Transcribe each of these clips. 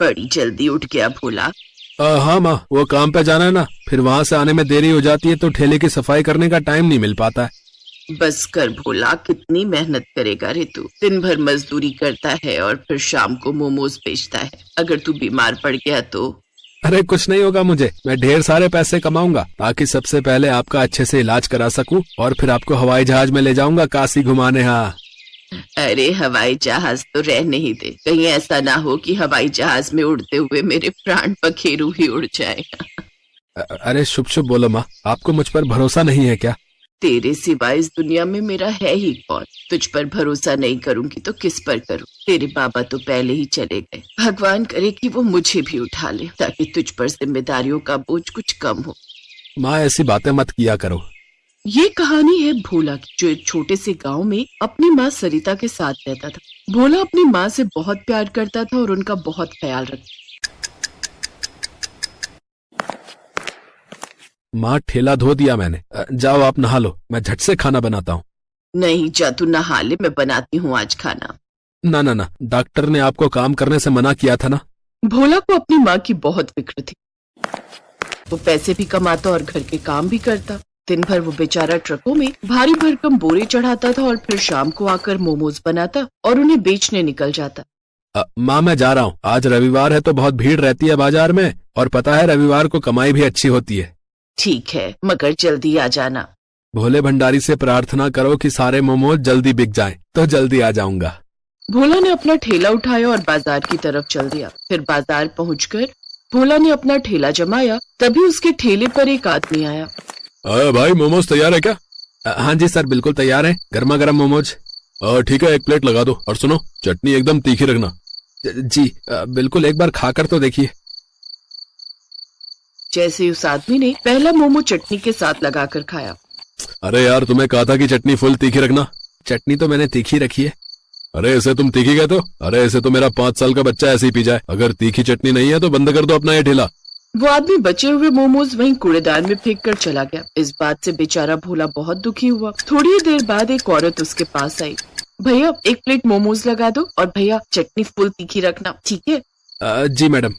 बड़ी जल्दी उठ गया भोला। हाँ माँ, वो काम पे जाना है ना, फिर वहाँ से आने में देरी हो जाती है तो ठेले की सफाई करने का टाइम नहीं मिल पाता है। बस कर भोला, कितनी मेहनत करेगा रे तू। दिन भर मजदूरी करता है और फिर शाम को मोमोज बेचता है। अगर तू बीमार पड़ गया तो? अरे कुछ नहीं होगा मुझे, मैं ढेर सारे पैसे कमाऊंगा ताकि सबसे पहले आपका अच्छे से इलाज करा सकूं और फिर आपको हवाई जहाज में ले जाऊंगा काशी घुमाने। हाँ। अरे हवाई जहाज तो रहने ही दे, कहीं ऐसा ना हो कि हवाई जहाज में उड़ते हुए मेरे प्राण पखेरु ही उड़ जाए। अरे शुभ शुभ बोलो माँ, आपको मुझ पर भरोसा नहीं है क्या? तेरे सिवा इस दुनिया में मेरा है ही कौन? तुझ पर भरोसा नहीं करूंगी तो किस पर करूं? तेरे बाबा तो पहले ही चले गए। भगवान करे कि वो मुझे भी उठा ले ताकि तुझ पर जिम्मेदारियों का बोझ कुछ कम हो। माँ ऐसी बातें मत किया करो। ये कहानी है भोला की, जो एक छोटे से गांव में अपनी माँ सरिता के साथ रहता था। भोला अपनी माँ से बहुत प्यार करता था और उनका बहुत ख्याल रखता। माँ ठेला धो दिया मैंने, जाओ आप नहा लो, मैं झट से खाना बनाता हूँ। नहीं जा, तू नहा ले, मैं बनाती हूँ आज खाना। ना ना ना, डॉक्टर ने आपको काम करने से मना किया था ना। भोला को अपनी माँ की बहुत फिक्र थी। वो पैसे भी कमाता और घर के काम भी करता। दिन भर वो बेचारा ट्रकों में भारी भरकम बोरे चढ़ाता था और फिर शाम को आकर मोमोज बनाता और उन्हें बेचने निकल जाता। माँ मैं जा रहा हूँ, आज रविवार है तो बहुत भीड़ रहती है बाजार में, और पता है रविवार को कमाई भी अच्छी होती है। ठीक है, मगर जल्दी आ जाना। भोले भंडारी से प्रार्थना करो कि सारे मोमोज जल्दी बिक जाएं, तो जल्दी आ जाऊंगा। भोला ने अपना ठेला उठाया और बाजार की तरफ चल दिया। फिर बाजार पहुंचकर भोला ने अपना ठेला जमाया, तभी उसके ठेले पर एक आदमी आया। भाई मोमोज तैयार है क्या? हाँ जी सर, बिल्कुल तैयार है, गर्मा गर्म मोमोज। ठीक है, एक प्लेट लगा दो, और सुनो चटनी एकदम तीखी रखना। जी बिल्कुल, एक बार खाकर तो देखिए। जैसे ही उस आदमी ने पहला मोमो चटनी के साथ लगाकर खाया। अरे यार, तुम्हें कहा था कि चटनी फुल तीखी रखना। चटनी तो मैंने तीखी रखी है। अरे इसे तुम तीखी कहते हो? अरे इसे तो मेरा 5 साल का बच्चा ऐसे ही पी जाए। अगर तीखी चटनी नहीं है तो बंद कर दो अपना ये ठेला। वो आदमी बचे हुए मोमोज वहीं कूड़ेदान में फेंक कर चला गया। इस बात से बेचारा भोला बहुत दुखी हुआ। थोड़ी ही देर बाद एक औरत उसके पास आई। भैया एक प्लेट मोमोज लगा दो, और भैया चटनी फुल तीखी रखना, ठीक है? जी मैडम।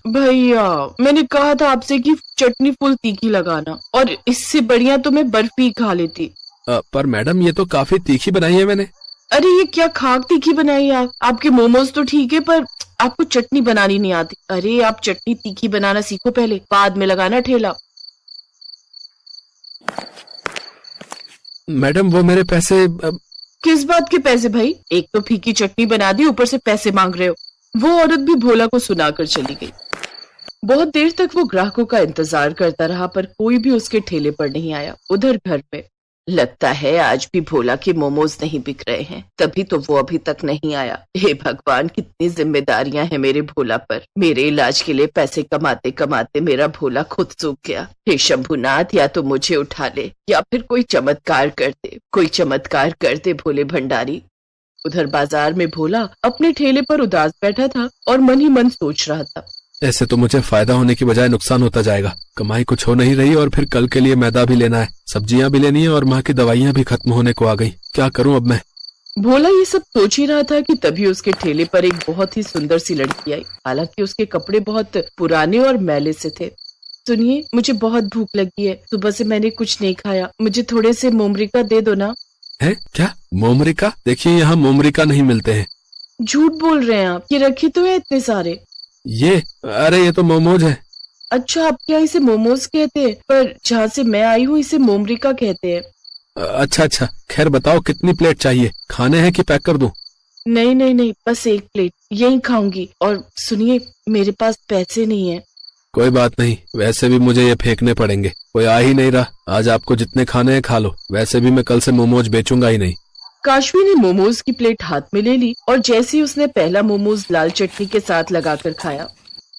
भैया मैंने कहा था आपसे कि चटनी फुल तीखी लगाना, और इससे बढ़िया तो मैं बर्फी खा लेती। पर मैडम ये तो काफी तीखी बनाई है मैंने। अरे ये क्या खाक तीखी बनाई आप? आपके मोमोज तो ठीक है पर आपको चटनी बनानी नहीं आती। अरे आप चटनी तीखी बनाना सीखो पहले, बाद में लगाना ठेला। मैडम वो मेरे पैसे। किस बात के पैसे भाई? एक तो फीकी चटनी बना दी, ऊपर से पैसे मांग रहे हो। वो औरत भी भोला को सुनाकर चली गई। बहुत देर तक वो ग्राहकों का इंतजार करता रहा पर कोई भी उसके ठेले पर नहीं आया। उधर घर पे लगता है आज भी भोला के मोमोज नहीं बिक रहे हैं, तभी तो वो अभी तक नहीं आया। हे भगवान, कितनी जिम्मेदारियां हैं मेरे भोला पर। मेरे इलाज के लिए पैसे कमाते कमाते मेरा भोला खुद सूख गया। हे शंभुनाथ, या तो मुझे उठा ले या फिर कोई चमत्कार कर दे, कोई चमत्कार कर दे भोले भंडारी। उधर बाजार में भोला अपने ठेले पर उदास बैठा था और मन ही मन सोच रहा था। ऐसे तो मुझे फायदा होने की बजाय नुकसान होता जाएगा। कमाई कुछ हो नहीं रही और फिर कल के लिए मैदा भी लेना है, सब्जियां भी लेनी है और माँ की दवाइयां भी खत्म होने को आ गई। क्या करूं अब मैं? भोला ये सब सोच ही रहा था कि तभी उसके ठेले पर एक बहुत ही सुंदर सी लड़की आई। हालांकि उसके कपड़े बहुत पुराने और मैले से थे। सुनिए, मुझे बहुत भूख लगी है, सुबह से मैंने कुछ नहीं खाया, मुझे थोड़े से मोमरिका दे दो ना। है क्या? मोमरिका? देखिए यहाँ मोमरिका नहीं मिलते हैं। झूठ बोल रहे हैं आप, ये रखे तो है इतने सारे। अरे ये तो मोमोज है। अच्छा, आपके यहाँ इसे मोमोज कहते हैं, पर जहाँ से मैं आई हूँ इसे मोमरिका कहते हैं। अच्छा अच्छा, खैर बताओ कितनी प्लेट चाहिए? खाने हैं कि पैक कर दूं? नहीं नहीं नहीं, बस एक प्लेट यही खाऊंगी। और सुनिए, मेरे पास पैसे नहीं है। कोई बात नहीं, वैसे भी मुझे ये फेंकने पड़ेंगे, कोई आ ही नहीं रहा। आज आपको जितने खाने हैं खा लो, वैसे भी मैं कल से मोमोज बेचूंगा ही नहीं। काशवी ने मोमोज की प्लेट हाथ में ले ली और जैसे ही उसने पहला मोमोज लाल चटनी के साथ लगाकर खाया।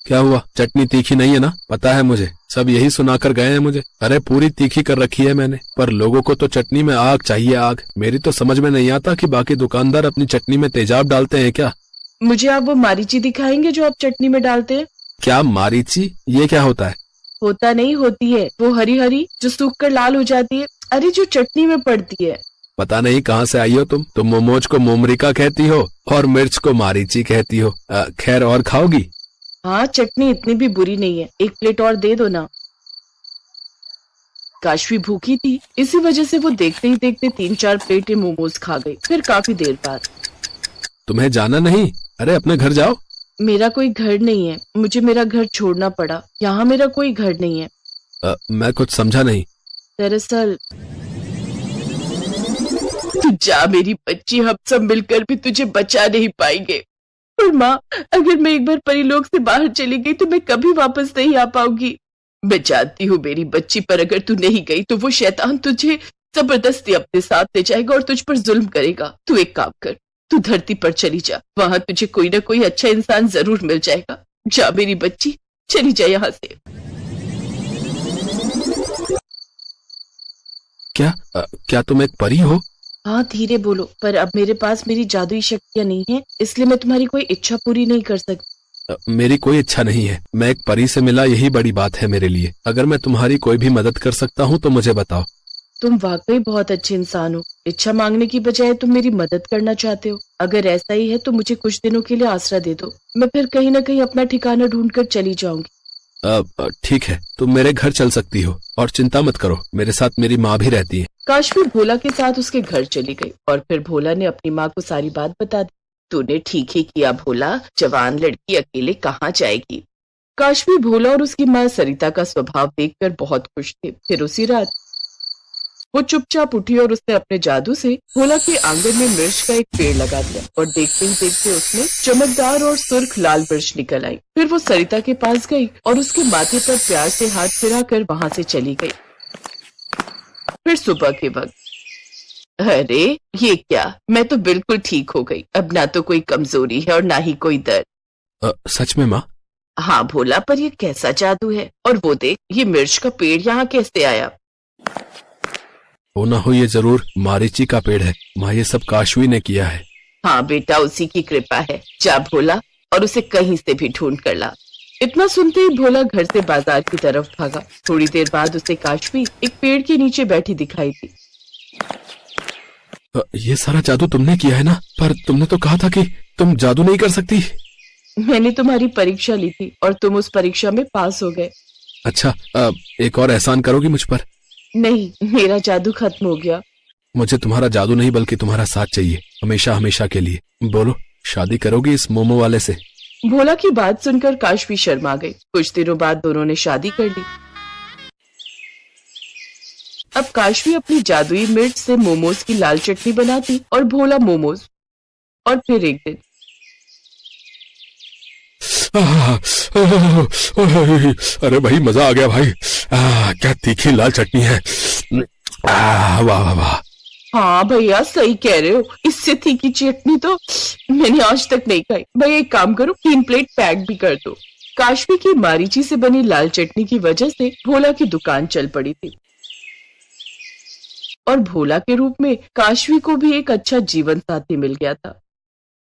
क्या हुआ? चटनी तीखी नहीं है ना? पता है मुझे, सब यही सुनाकर गए हैं मुझे। अरे पूरी तीखी कर रखी है मैंने, पर लोगों को तो चटनी में आग चाहिए, आग। मेरी तो समझ में नहीं आता कि बाकी दुकानदार अपनी चटनी में तेजाब डालते हैं क्या? मुझे आप वो मारीची दिखाएंगे जो आप चटनी में डालते हैं? क्या मारीची? ये क्या होता है? होता नहीं, होती है वो हरी हरी जो सूख कर लाल हो जाती है। अरे जो चटनी में पड़ती है। पता नहीं कहाँ से आई हो तुम मोमोज को मोमरिका कहती हो और मिर्च को मारीची कहती हो। खैर, और खाओगी? हाँ, चटनी इतनी भी बुरी नहीं है, एक प्लेट और दे दो ना। काशवी भूखी थी, इसी वजह से वो देखते ही देखते 3-4 प्लेटें मोमोज खा गई। फिर काफी देर बाद, तुम्हें जाना नहीं? अरे अपने घर जाओ। मेरा कोई घर नहीं है, मुझे मेरा घर छोड़ना पड़ा। यहाँ मेरा कोई घर नहीं है। मैं कुछ समझा नहीं। दरअसल तू जा मेरी बच्ची, हम सब मिलकर भी तुझे बचा नहीं पाएंगे। और माँ, अगर मैं एक बार परीलोक से बाहर चली गई तो मैं कभी वापस नहीं आ पाऊंगी। मैं जानती हूँ मेरी बच्ची, पर अगर तू नहीं गई तो वो शैतान तुझे जबरदस्ती अपने साथ ले जाएगा और तुझ पर जुल्म करेगा। तू एक काम कर, तू धरती पर चली जा, वहां तुझे कोई ना कोई अच्छा इंसान जरूर मिल जाएगा। जा मेरी बच्ची, चली जा यहाँ से। क्या तुम एक परी हो? हाँ, धीरे बोलो, पर अब मेरे पास मेरी जादुई शक्तियाँ नहीं है, इसलिए मैं तुम्हारी कोई इच्छा पूरी नहीं कर सकती। मेरी कोई इच्छा नहीं है, मैं एक परी से मिला, यही बड़ी बात है मेरे लिए। अगर मैं तुम्हारी कोई भी मदद कर सकता हूँ तो मुझे बताओ। तुम वाकई बहुत अच्छे इंसान हो। इच्छा मांगने की बजाय तुम मेरी मदद करना चाहते हो। अगर ऐसा ही है तो मुझे कुछ दिनों के लिए आसरा दे दो, मैं फिर कहीं ना कहीं अपना ठिकाना ढूंढकर चली जाऊंगी। ठीक है, तुम मेरे घर चल सकती हो, और चिंता मत करो, मेरे साथ मेरी माँ भी रहती है। काशवी भोला के साथ उसके घर चली गई और फिर भोला ने अपनी माँ को सारी बात बता दी। तूने ठीक ही किया भोला, जवान लड़की अकेले कहाँ जाएगी। काशवी भोला और उसकी माँ सरिता का स्वभाव देखकर बहुत खुश थे। फिर उसी रात वो चुपचाप उठी और उसने अपने जादू से भोला के आंगन में मिर्च का एक पेड़ लगा दिया और देखते ही देखते उसमें चमकदार और सुर्ख लाल मिर्च निकल आई। फिर वो सरिता के पास गई और उसके माथे पर प्यार से हाथ फिराकर वहां से चली गई। फिर सुबह के वक्त, अरे ये क्या, मैं तो बिल्कुल ठीक हो गई। अब ना तो कोई कमजोरी है और ना ही कोई दर्द। सच में माँ? हाँ भोला, पर ये कैसा जादू है? और वो देख, ये मिर्च का पेड़ यहाँ कैसे आया? हो ना हो ये जरूर मारीची का पेड़ है माँ, ये सब काशवी ने किया है। हाँ बेटा, उसी की कृपा है। जा भोला और उसे कहीं से भी ढूंढ कर ला। इतना सुनते ही भोला घर से बाजार की तरफ भागा। थोड़ी देर बाद उसे काशवी एक पेड़ के नीचे बैठी दिखाई दी। ये सारा जादू तुमने किया है ना? पर तुमने तो कहा था कि तुम जादू नहीं कर सकती। मैंने तुम्हारी परीक्षा ली थी और तुम उस परीक्षा में पास हो गए। अच्छा, एक और एहसान करोगी मुझ पर? नहीं, मेरा जादू खत्म हो गया। मुझे तुम्हारा जादू नहीं बल्कि तुम्हारा साथ चाहिए, हमेशा हमेशा के लिए। बोलो, शादी करोगी इस मोमो वाले से? भोला की बात सुनकर काशवी शर्मा गई। कुछ दिनों बाद दोनों ने शादी कर ली। अब काशवी अपनी जादुई मिर्च से मोमोज की लाल चटनी बनाती और भोला मोमोज। और फिर एक दिन, अरे भाई, मजा आ गया भाई। क्या तीखी लाल चटनी है। वाह वाह वाह। हाँ भैया, सही कह रहे हो, इससे तीखी चटनी तो मैंने आज तक नहीं खाई। भैया एक काम करो, 3 प्लेट पैक भी कर दो। काशवी की मारीची से बनी लाल चटनी की वजह से भोला की दुकान चल पड़ी थी और भोला के रूप में काशवी को भी एक अच्छा जीवन साथी मिल गया था।